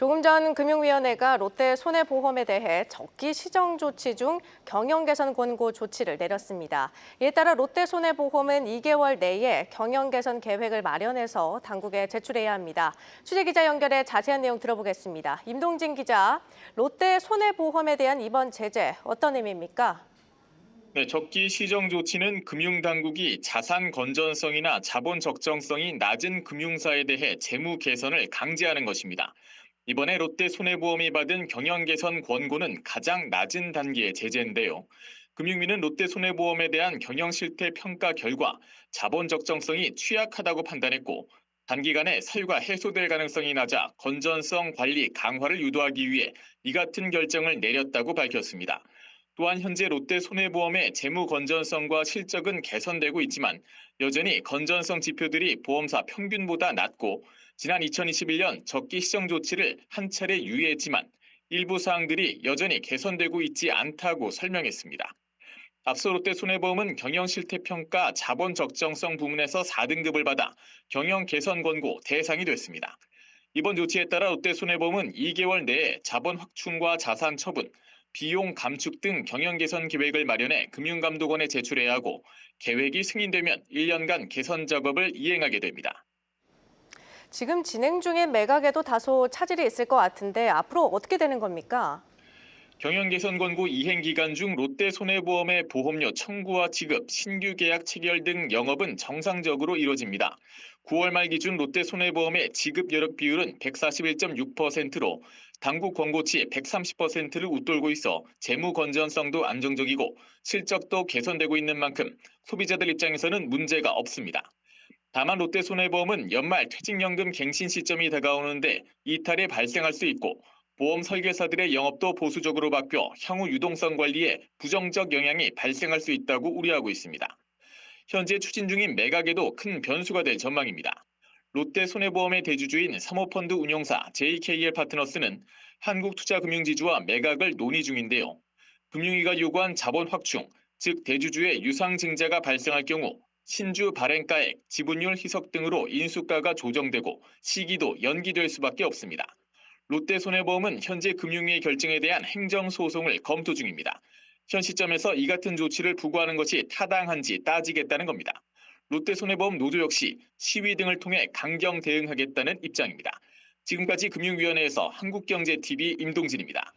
조금 전 금융위원회가 롯데 손해보험에 대해 적기 시정 조치 중 경영 개선 권고 조치를 내렸습니다. 이에 따라 롯데 손해보험은 2개월 내에 경영 개선 계획을 마련해서 당국에 제출해야 합니다. 취재기자 연결해 자세한 내용 들어보겠습니다. 임동진 기자, 롯데 손해보험에 대한 이번 제재 어떤 의미입니까? 네, 적기 시정 조치는 금융당국이 자산 건전성이나 자본 적정성이 낮은 금융사에 대해 재무 개선을 강제하는 것입니다. 이번에 롯데 손해보험이 받은 경영 개선 권고는 가장 낮은 단계의 제재인데요. 금융위는 롯데 손해보험에 대한 경영 실태 평가 결과 자본 적정성이 취약하다고 판단했고, 단기간에 사유가 해소될 가능성이 낮아 건전성 관리 강화를 유도하기 위해 이 같은 결정을 내렸다고 밝혔습니다. 또한 현재 롯데 손해보험의 재무 건전성과 실적은 개선되고 있지만 여전히 건전성 지표들이 보험사 평균보다 낮고, 지난 2021년 적기 시정 조치를 한 차례 유예했지만 일부 사항들이 여전히 개선되고 있지 않다고 설명했습니다. 앞서 롯데 손해보험은 경영 실태 평가 자본 적정성 부문에서 4등급을 받아 경영 개선 권고 대상이 됐습니다. 이번 조치에 따라 롯데 손해보험은 2개월 내에 자본 확충과 자산 처분, 비용 감축 등 경영 개선 계획을 마련해 금융감독원에 제출해야 하고, 계획이 승인되면 1년간 개선 작업을 이행하게 됩니다. 지금 진행 중인 매각에도 다소 차질이 있을 것 같은데 앞으로 어떻게 되는 겁니까? 경영 개선 권고 이행 기간 중 롯데 손해보험의 보험료 청구와 지급, 신규 계약 체결 등 영업은 정상적으로 이뤄집니다. 9월 말 기준 롯데 손해보험의 지급 여력 비율은 141.6%로 당국 권고치 130%를 웃돌고 있어 재무 건전성도 안정적이고 실적도 개선되고 있는 만큼 소비자들 입장에서는 문제가 없습니다. 다만 롯데 손해보험은 연말 퇴직연금 갱신 시점이 다가오는데 이탈이 발생할 수 있고, 보험 설계사들의 영업도 보수적으로 바뀌어 향후 유동성 관리에 부정적 영향이 발생할 수 있다고 우려하고 있습니다. 현재 추진 중인 매각에도 큰 변수가 될 전망입니다. 롯데 손해보험의 대주주인 사모펀드 운용사 JKL 파트너스는 한국투자금융지주와 매각을 논의 중인데요. 금융위가 요구한 자본 확충, 즉 대주주의 유상 증자가 발생할 경우 신주 발행가액, 지분율 희석 등으로 인수가가 조정되고 시기도 연기될 수밖에 없습니다. 롯데 손해보험은 현재 금융위의 결정에 대한 행정소송을 검토 중입니다. 현 시점에서 이 같은 조치를 부과하는 것이 타당한지 따지겠다는 겁니다. 롯데 손해보험 노조 역시 시위 등을 통해 강경 대응하겠다는 입장입니다. 지금까지 금융위원회에서 한국경제TV 임동진입니다.